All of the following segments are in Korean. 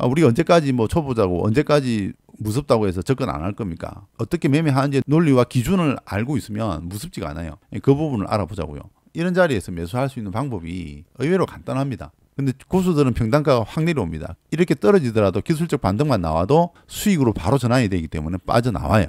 우리가 언제까지 뭐 초보자고 언제까지 무섭다고 해서 접근 안 할 겁니까? 어떻게 매매하는지 논리와 기준을 알고 있으면 무섭지가 않아요. 그 부분을 알아보자고요. 이런 자리에서 매수할 수 있는 방법이 의외로 간단합니다. 근데 고수들은 평단가가 확 내려옵니다. 이렇게 떨어지더라도 기술적 반등만 나와도 수익으로 바로 전환이 되기 때문에 빠져나와요.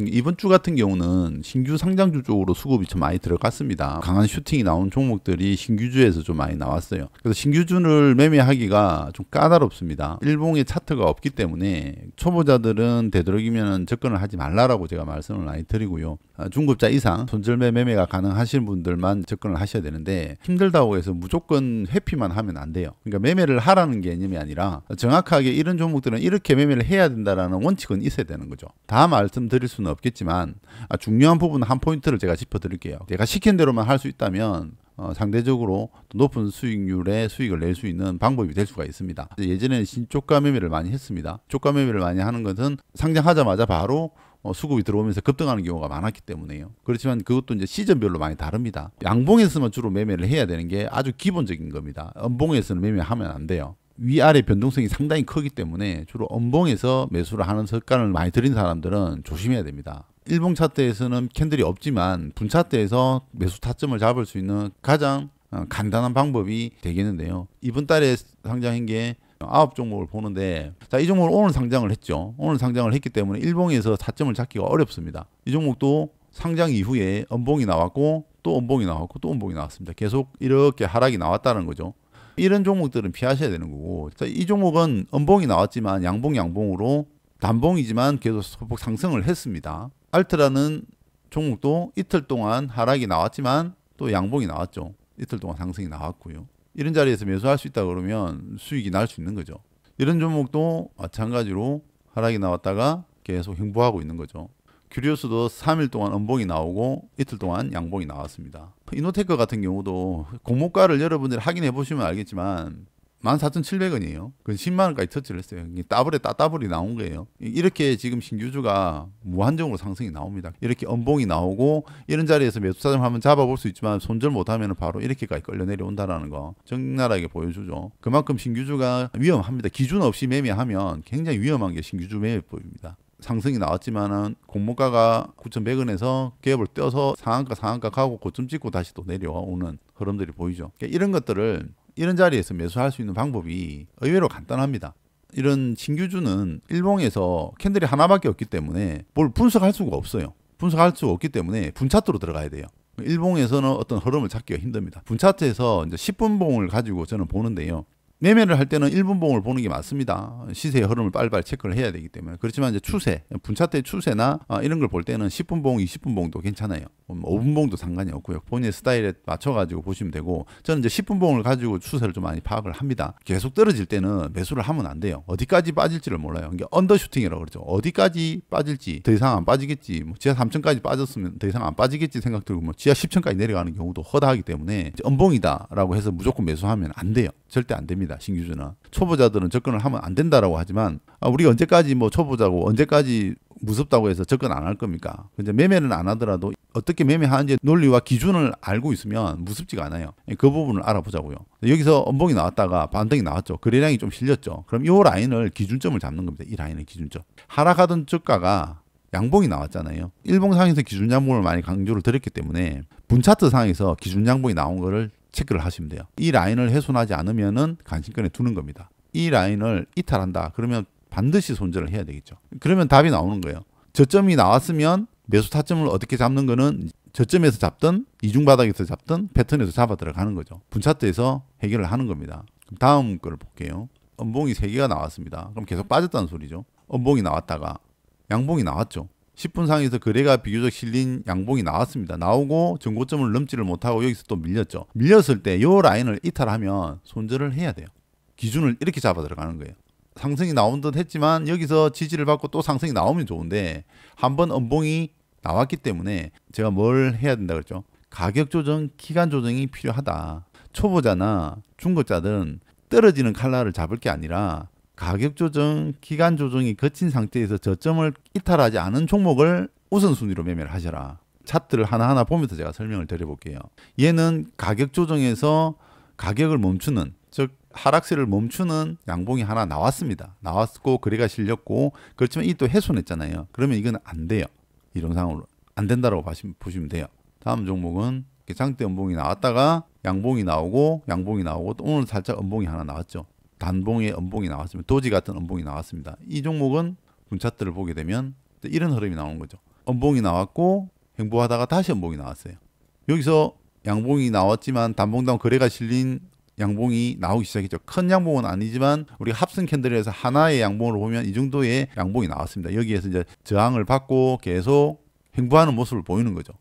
이번 주 같은 경우는 신규 상장주 쪽으로 수급이 좀 많이 들어갔습니다. 강한 슈팅이 나온 종목들이 신규주에서 좀 많이 나왔어요. 그래서 신규주를 매매하기가 좀 까다롭습니다. 일봉의 차트가 없기 때문에 초보자들은 되도록이면 접근을 하지 말라라고 제가 말씀을 많이 드리고요. 중급자 이상 손절매 매매가 가능하신 분들만 접근을 하셔야 되는데, 힘들다고 해서 무조건 회피만 하면 안 돼요. 그러니까 매매를 하라는 개념이 아니라 정확하게 이런 종목들은 이렇게 매매를 해야 된다라는 원칙은 있어야 되는 거죠. 다 말씀드릴 수는 없겠지만 중요한 부분 한 포인트를 제가 짚어드릴게요. 제가 시킨 대로만 할 수 있다면 상대적으로 높은 수익률의 수익을 낼 수 있는 방법이 될 수가 있습니다. 예전에는 신초가 매매를 많이 했습니다. 초가 매매를 많이 하는 것은 상장하자마자 바로 수급이 들어오면서 급등하는 경우가 많았기 때문에요. 그렇지만 그것도 이제 시즌별로 많이 다릅니다. 양봉에서만 주로 매매를 해야 되는 게 아주 기본적인 겁니다. 음봉에서는 매매하면 안 돼요. 위아래 변동성이 상당히 크기 때문에 주로 음봉에서 매수를 하는 습관을 많이 들인 사람들은 조심해야 됩니다. 일봉 차트에서는 캔들이 없지만 분 차트에서 매수 타점을 잡을 수 있는 가장 간단한 방법이 되겠는데요. 이번 달에 상장한 게 9종목을 보는데, 자, 이 종목을 오늘 상장을 했죠. 오늘 상장을 했기 때문에 일봉에서 타점을 잡기가 어렵습니다. 이 종목도 상장 이후에 음봉이 나왔고 또 음봉이 나왔고 또 음봉이 나왔습니다. 계속 이렇게 하락이 나왔다는 거죠. 이런 종목들은 피하셔야 되는 거고, 자, 이 종목은 음봉이 나왔지만 양봉으로 단봉이지만 계속 소폭 상승을 했습니다. 알트라는 종목도 이틀 동안 하락이 나왔지만 또 양봉이 나왔죠. 이틀 동안 상승이 나왔고요. 이런 자리에서 매수할 수 있다 그러면 수익이 날 수 있는 거죠. 이런 종목도 마찬가지로 하락이 나왔다가 계속 횡보하고 있는 거죠. 큐리오스도 3일 동안 음봉이 나오고 이틀 동안 양봉이 나왔습니다. 이노테크 같은 경우도 공모가를 여러분들이 확인해 보시면 알겠지만 14,700원이에요. 그 10만원까지 터치를 했어요. 따블이 나온 거예요. 이렇게 지금 신규주가 무한정으로 상승이 나옵니다. 이렇게 음봉이 나오고 이런 자리에서 매수 타점 한번 잡아볼 수 있지만 손절 못하면 바로 이렇게까지 끌려 내려온다는 거 적나라하게 보여주죠. 그만큼 신규주가 위험합니다. 기준 없이 매매하면 굉장히 위험한 게 신규주 매매법입니다. 상승이 나왔지만은 공모가가 9,100원에서 갭을 떼어서 상한가 가고 고점 찍고 다시 또 내려오는 흐름들이 보이죠. 그러니까 이런 것들을 이런 자리에서 매수할 수 있는 방법이 의외로 간단합니다. 이런 신규주는 일봉에서 캔들이 하나밖에 없기 때문에 뭘 분석할 수가 없어요. 분석할 수가 없기 때문에 분차트로 들어가야 돼요. 일봉에서는 어떤 흐름을 찾기가 힘듭니다. 분차트에서 이제 10분봉을 가지고 저는 보는데요. 매매를 할 때는 1분봉을 보는 게 맞습니다. 시세의 흐름을 빨리빨리 체크를 해야 되기 때문에. 그렇지만 이제 추세, 분차트의 추세나 이런 걸 볼 때는 10분봉, 20분봉도 괜찮아요. 5분봉도 상관이 없고요. 본인의 스타일에 맞춰가지고 보시면 되고, 저는 이제 10분봉을 가지고 추세를 좀 많이 파악을 합니다. 계속 떨어질 때는 매수를 하면 안 돼요. 어디까지 빠질지를 몰라요. 이게 언더슈팅이라고 그러죠. 어디까지 빠질지, 더 이상 안 빠지겠지, 지하 3층까지 빠졌으면 더 이상 안 빠지겠지 생각 들고 지하 10층까지 내려가는 경우도 허다하기 때문에 음봉이다라고 해서 무조건 매수하면 안 돼요. 절대 안 됩니다. 신규주는. 초보자들은 접근을 하면 안 된다라고 하지만 우리가 언제까지 뭐 초보자고 언제까지 무섭다고 해서 접근 안 할 겁니까? 근데 매매는 안 하더라도 어떻게 매매하는지 논리와 기준을 알고 있으면 무섭지가 않아요. 그 부분을 알아보자고요. 여기서 음봉이 나왔다가 반등이 나왔죠. 거래량이 좀 실렸죠. 그럼 이 라인을 기준점을 잡는 겁니다. 이 라인의 기준점. 하락하던 주가가 양봉이 나왔잖아요. 일봉상에서 기준 양봉을 많이 강조를 드렸기 때문에 분차트 상에서 기준 양봉이 나온 거를 체크를 하시면 돼요. 이 라인을 훼손하지 않으면은 간신권에 두는 겁니다. 이 라인을 이탈한다. 그러면 반드시 손절을 해야 되겠죠. 그러면 답이 나오는 거예요. 저점이 나왔으면 매수 타점을 어떻게 잡는 거는 저점에서 잡든 이중바닥에서 잡든 패턴에서 잡아 들어가는 거죠. 분차트에서 해결을 하는 겁니다. 그럼 다음 거를 볼게요. 음봉이 3개가 나왔습니다. 그럼 계속 빠졌다는 소리죠. 음봉이 나왔다가 양봉이 나왔죠. 10분 상에서 거래가 비교적 실린 양봉이 나왔습니다. 나오고 전고점을 넘지를 못하고 여기서 또 밀렸죠. 밀렸을 때 이 라인을 이탈하면 손절을 해야 돼요. 기준을 이렇게 잡아 들어가는 거예요. 상승이 나온 듯 했지만 여기서 지지를 받고 또 상승이 나오면 좋은데 한번 음봉이 나왔기 때문에 제가 뭘 해야 된다 그랬죠? 가격 조정, 기간 조정이 필요하다. 초보자나 중급자들은 떨어지는 칼날을 잡을 게 아니라 가격 조정, 기간 조정이 거친 상태에서 저점을 이탈하지 않은 종목을 우선순위로 매매를 하셔라. 차트를 하나하나 보면서 제가 설명을 드려볼게요. 얘는 가격 조정에서 가격을 멈추는, 즉 하락세를 멈추는 양봉이 하나 나왔습니다. 나왔고 거래가 실렸고, 그렇지만 이 또 훼손했잖아요. 그러면 이건 안 돼요. 이론상으로 안 된다라고 보시면 돼요. 다음 종목은 장대 음봉이 나왔다가 양봉이 나오고 또 오늘 살짝 음봉이 하나 나왔죠. 단봉의 음봉이 나왔습니다. 도지 같은 음봉이 나왔습니다. 이 종목은 분차트를 보게 되면 이런 흐름이 나오는 거죠. 음봉이 나왔고 횡보하다가 다시 음봉이 나왔어요. 여기서 양봉이 나왔지만 단봉당 거래가 실린 양봉이 나오기 시작했죠. 큰 양봉은 아니지만 우리가 합승 캔들에서 하나의 양봉으로 보면 이 정도의 양봉이 나왔습니다. 여기에서 이제 저항을 받고 계속 횡보하는 모습을 보이는 거죠.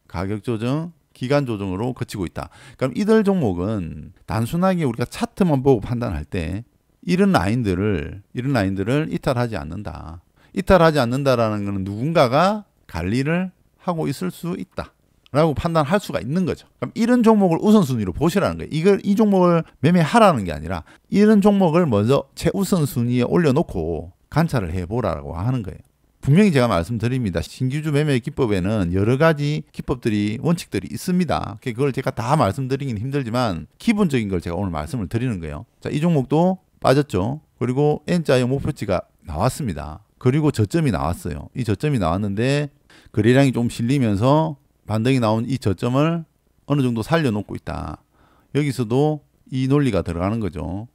가격 조정, 기간 조정으로 거치고 있다. 그럼 이들 종목은 단순하게 우리가 차트만 보고 판단할 때 이런 라인들을 이탈하지 않는다. 이탈하지 않는다라는 것은 누군가가 관리를 하고 있을 수 있다 라고 판단할 수가 있는 거죠. 그럼 이런 종목을 우선순위로 보시라는 거예요. 이 종목을 매매하라는 게 아니라 이런 종목을 먼저 최우선순위에 올려놓고 관찰을 해보라고 하는 거예요. 분명히 제가 말씀드립니다. 신규주 매매 기법에는 여러 가지 기법들이, 원칙들이 있습니다. 그걸 제가 다 말씀드리긴 힘들지만 기본적인 걸 제가 오늘 말씀을 드리는 거예요. 자, 이 종목도 빠졌죠. 그리고 N자의 목표치가 나왔습니다. 그리고 저점이 나왔어요. 이 저점이 나왔는데 거래량이 좀 실리면서 반등이 나온 이 저점을 어느 정도 살려놓고 있다. 여기서도 이 논리가 들어가는 거죠.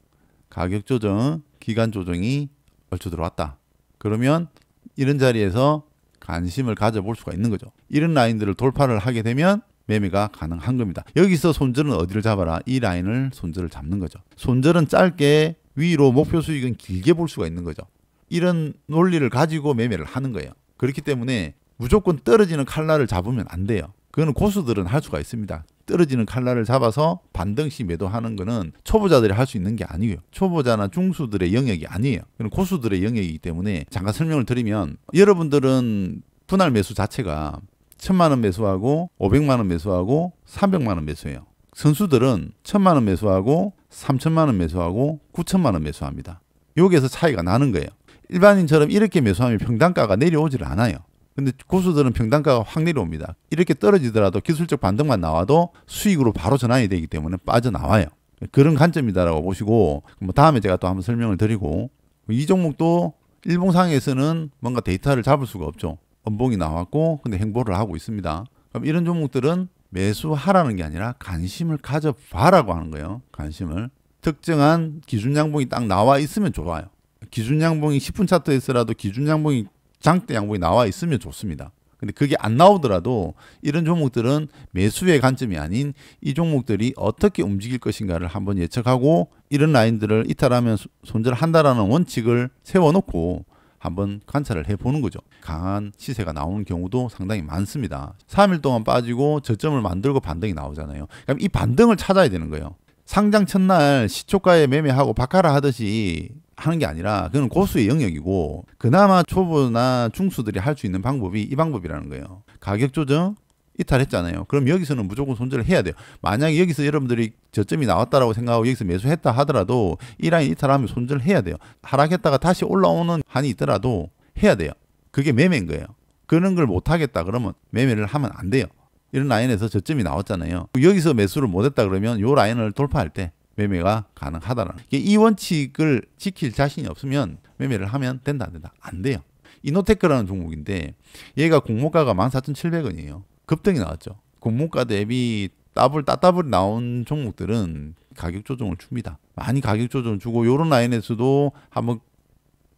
가격 조정, 기간 조정이 얼추 들어왔다. 그러면 이런 자리에서 관심을 가져볼 수가 있는 거죠. 이런 라인들을 돌파를 하게 되면 매매가 가능한 겁니다. 여기서 손절은 어디를 잡아라? 이 라인을 손절을 잡는 거죠. 손절은 짧게, 위로, 목표 수익은 길게 볼 수가 있는 거죠. 이런 논리를 가지고 매매를 하는 거예요. 그렇기 때문에 무조건 떨어지는 칼날을 잡으면 안 돼요. 그거는 고수들은 할 수가 있습니다. 떨어지는 칼날을 잡아서 반등시 매도하는 거는 초보자들이 할 수 있는 게 아니에요. 초보자나 중수들의 영역이 아니에요. 그건 고수들의 영역이기 때문에 잠깐 설명을 드리면, 여러분들은 분할 매수 자체가 1,000만 원 매수하고 500만 원 매수하고 300만 원 매수해요. 선수들은 1,000만 원 매수하고 3,000만 원 매수하고 9,000만 원 매수합니다. 여기에서 차이가 나는 거예요. 일반인처럼 이렇게 매수하면 평단가가 내려오질 않아요. 근데 고수들은 평단가가 확 내려옵니다. 이렇게 떨어지더라도 기술적 반등만 나와도 수익으로 바로 전환이 되기 때문에 빠져나와요. 그런 관점이다라고 보시고, 뭐 다음에 제가 또 한번 설명을 드리고, 이 종목도 일봉상에서는 뭔가 데이터를 잡을 수가 없죠. 음봉이 나왔고 근데 횡보를 하고 있습니다. 그럼 이런 종목들은 매수하라는 게 아니라 관심을 가져봐라고 하는 거예요. 관심을. 특정한 기준 양봉이 딱 나와 있으면 좋아요. 기준 양봉이 10분 차트에서라도 기준 양봉이 장대 양봉이 나와 있으면 좋습니다. 근데 그게 안 나오더라도 이런 종목들은 매수의 관점이 아닌 이 종목들이 어떻게 움직일 것인가를 한번 예측하고 이런 라인들을 이탈하면 손절한다라는 원칙을 세워놓고 한번 관찰을 해보는 거죠. 강한 시세가 나오는 경우도 상당히 많습니다. 3일 동안 빠지고 저점을 만들고 반등이 나오잖아요. 그럼 이 반등을 찾아야 되는 거예요. 상장 첫날 시초가에 매매하고 바카라 하듯이 하는 게 아니라 그건 고수의 영역이고, 그나마 초보나 중수들이 할 수 있는 방법이 이 방법이라는 거예요. 가격 조정 이탈했잖아요. 그럼 여기서는 무조건 손절을 해야 돼요. 만약에 여기서 여러분들이 저점이 나왔다라고 생각하고 여기서 매수했다 하더라도 이 라인 이탈하면 손절을 해야 돼요. 하락했다가 다시 올라오는 한이 있더라도 해야 돼요. 그게 매매인 거예요. 그런 걸 못하겠다 그러면 매매를 하면 안 돼요. 이런 라인에서 저점이 나왔잖아요. 여기서 매수를 못했다 그러면 이 라인을 돌파할 때 매매가 가능하다라는, 이 원칙을 지킬 자신이 없으면 매매를 하면 된다 안 된다? 안 돼요. 이노테크라는 종목인데 얘가 공모가가 14,700원이에요. 급등이 나왔죠. 공모가 대비 따따블이 나온 종목들은 가격 조정을 줍니다. 많이 가격 조정을 주고 이런 라인에서도 한번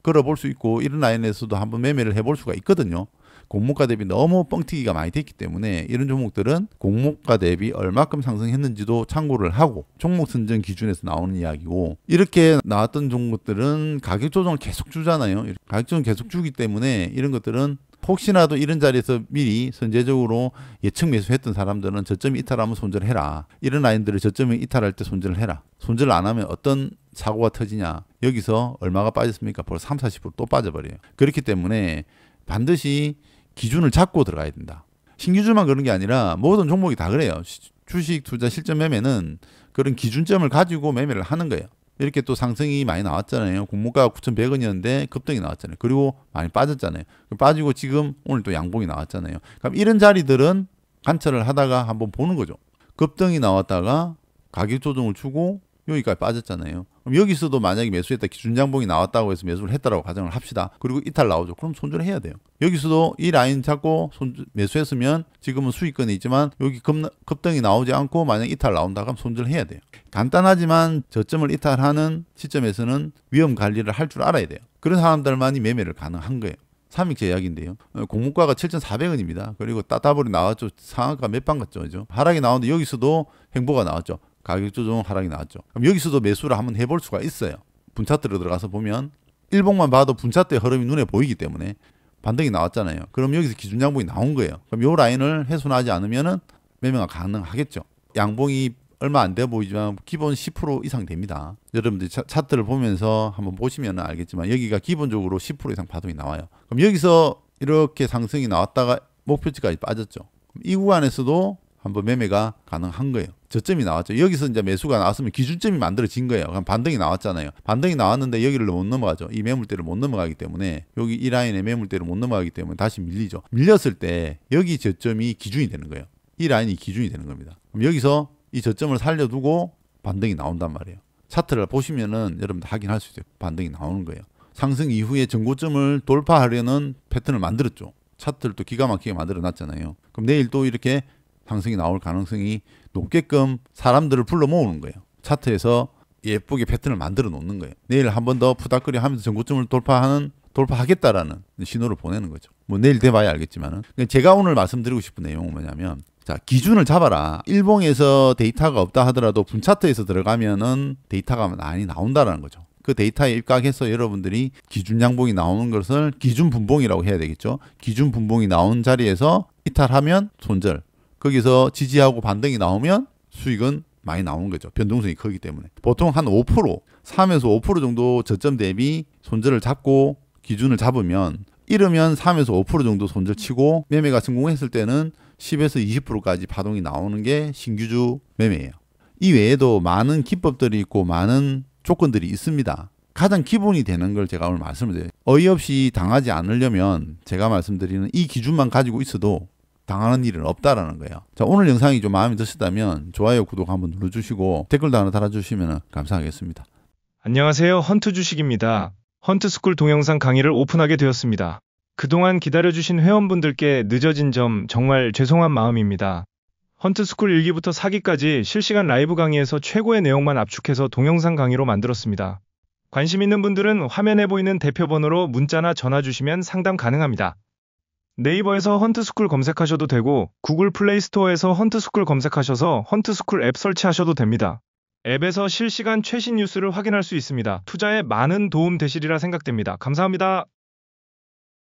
걸어볼 수 있고 이런 라인에서도 한번 매매를 해볼 수가 있거든요. 공모가 대비 너무 뻥튀기가 많이 됐기 때문에 이런 종목들은 공모가 대비 얼마큼 상승했는지도 참고를 하고 종목 선정 기준에서 나오는 이야기고, 이렇게 나왔던 종목들은 가격 조정을 계속 주잖아요. 가격 조정 계속 주기 때문에 이런 것들은 혹시라도 이런 자리에서 미리 선제적으로 예측 매수했던 사람들은 저점이 이탈하면 손절해라. 이런 라인들을 저점이 이탈할 때 손절을 해라. 손절을 안 하면 어떤 사고가 터지냐. 여기서 얼마가 빠졌습니까? 벌써 30-40% 또 빠져버려요. 그렇기 때문에 반드시 기준을 잡고 들어가야 된다. 신규주만 그런 게 아니라 모든 종목이 다 그래요. 주식 투자 실전 매매는 그런 기준점을 가지고 매매를 하는 거예요. 이렇게 또 상승이 많이 나왔잖아요. 공모가가 9,100원이었는데 급등이 나왔잖아요. 그리고 많이 빠졌잖아요. 빠지고 지금 오늘 또 양봉이 나왔잖아요. 그럼 이런 자리들은 관찰을 하다가 한번 보는 거죠. 급등이 나왔다가 가격 조정을 주고 여기까지 빠졌잖아요. 그럼 여기서도 만약에 매수했다 기준장봉이 나왔다고 해서 매수를 했다라고 가정을 합시다. 그리고 이탈 나오죠. 그럼 손절을 해야 돼요. 여기서도 이 라인 잡고 매수했으면 지금은 수익권이 있지만 여기 급등이 나오지 않고 만약 이탈 나온다 그러면 손절을 해야 돼요. 간단하지만 저점을 이탈하는 시점에서는 위험 관리를 할 줄 알아야 돼요. 그런 사람들만이 매매를 가능한 거예요. 3익 이야기인데요. 공모가가 7,400원입니다. 그리고 따따블이 나왔죠. 상한가 몇 방 갔죠. 그죠? 하락이 나오는데 여기서도 행보가 나왔죠. 가격 조정 하락이 나왔죠. 그럼 여기서도 매수를 한번 해볼 수가 있어요. 분차트로 들어가서 보면 일봉만 봐도 분차트의 흐름이 눈에 보이기 때문에 반등이 나왔잖아요. 그럼 여기서 기준양봉이 나온 거예요. 그럼 이 라인을 훼손하지 않으면 매매가 가능하겠죠. 양봉이 얼마 안 돼 보이지만 기본 10% 이상 됩니다. 여러분들 차트를 보면서 한번 보시면 알겠지만 여기가 기본적으로 10% 이상 파동이 나와요. 그럼 여기서 이렇게 상승이 나왔다가 목표치까지 빠졌죠. 이 구간에서도 한번 매매가 가능한 거예요. 저점이 나왔죠. 여기서 이제 매수가 나왔으면 기준점이 만들어진 거예요. 그럼 반등이 나왔잖아요. 반등이 나왔는데 여기를 못 넘어가죠. 이 매물대를 못 넘어가기 때문에 여기 이 라인의 매물대를 못 넘어가기 때문에 다시 밀리죠. 밀렸을 때 여기 저점이 기준이 되는 거예요. 이 라인이 기준이 되는 겁니다. 그럼 여기서 이 저점을 살려두고 반등이 나온단 말이에요. 차트를 보시면은 여러분들 확인할 수 있어요. 반등이 나오는 거예요. 상승 이후에 전고점을 돌파하려는 패턴을 만들었죠. 차트를 또 기가 막히게 만들어 놨잖아요. 그럼 내일 또 이렇게 상승이 나올 가능성이 높게끔 사람들을 불러 모으는 거예요. 차트에서 예쁘게 패턴을 만들어 놓는 거예요. 내일 한 번 더 푸닥거리 하면서 전고점을 돌파하겠다라는 신호를 보내는 거죠. 뭐 내일 돼봐야 알겠지만은. 제가 오늘 말씀드리고 싶은 내용은 뭐냐면, 자, 기준을 잡아라. 일봉에서 데이터가 없다 하더라도 분차트에서 들어가면은 데이터가 많이 나온다라는 거죠. 그 데이터에 입각해서 여러분들이 기준 양봉이 나오는 것을 기준 분봉이라고 해야 되겠죠. 기준 분봉이 나온 자리에서 이탈하면 손절. 거기서 지지하고 반등이 나오면 수익은 많이 나오는 거죠. 변동성이 크기 때문에. 보통 한 5%, 3에서 5% 정도 저점 대비 손절을 잡고 기준을 잡으면 이르면 3에서 5% 정도 손절 치고 매매가 성공했을 때는 10에서 20%까지 파동이 나오는 게 신규주 매매예요. 이 외에도 많은 기법들이 있고 많은 조건들이 있습니다. 가장 기본이 되는 걸 제가 오늘 말씀을 드려요. 어이없이 당하지 않으려면 제가 말씀드리는 이 기준만 가지고 있어도 당하는 일은 없다라는 거예요. 자, 오늘 영상이 좀 마음에 드셨다면 좋아요, 구독 한번 눌러주시고 댓글도 하나 달아주시면 감사하겠습니다. 안녕하세요. 헌트 주식입니다. 헌트스쿨 동영상 강의를 오픈하게 되었습니다. 그동안 기다려주신 회원분들께 늦어진 점 정말 죄송한 마음입니다. 헌트스쿨 1기부터 4기까지 실시간 라이브 강의에서 최고의 내용만 압축해서 동영상 강의로 만들었습니다. 관심 있는 분들은 화면에 보이는 대표번호로 문자나 전화 주시면 상담 가능합니다. 네이버에서 헌트스쿨 검색하셔도 되고 구글 플레이 스토어에서 헌트스쿨 검색하셔서 헌트스쿨 앱 설치하셔도 됩니다. 앱에서 실시간 최신 뉴스를 확인할 수 있습니다. 투자에 많은 도움 되시리라 생각됩니다. 감사합니다.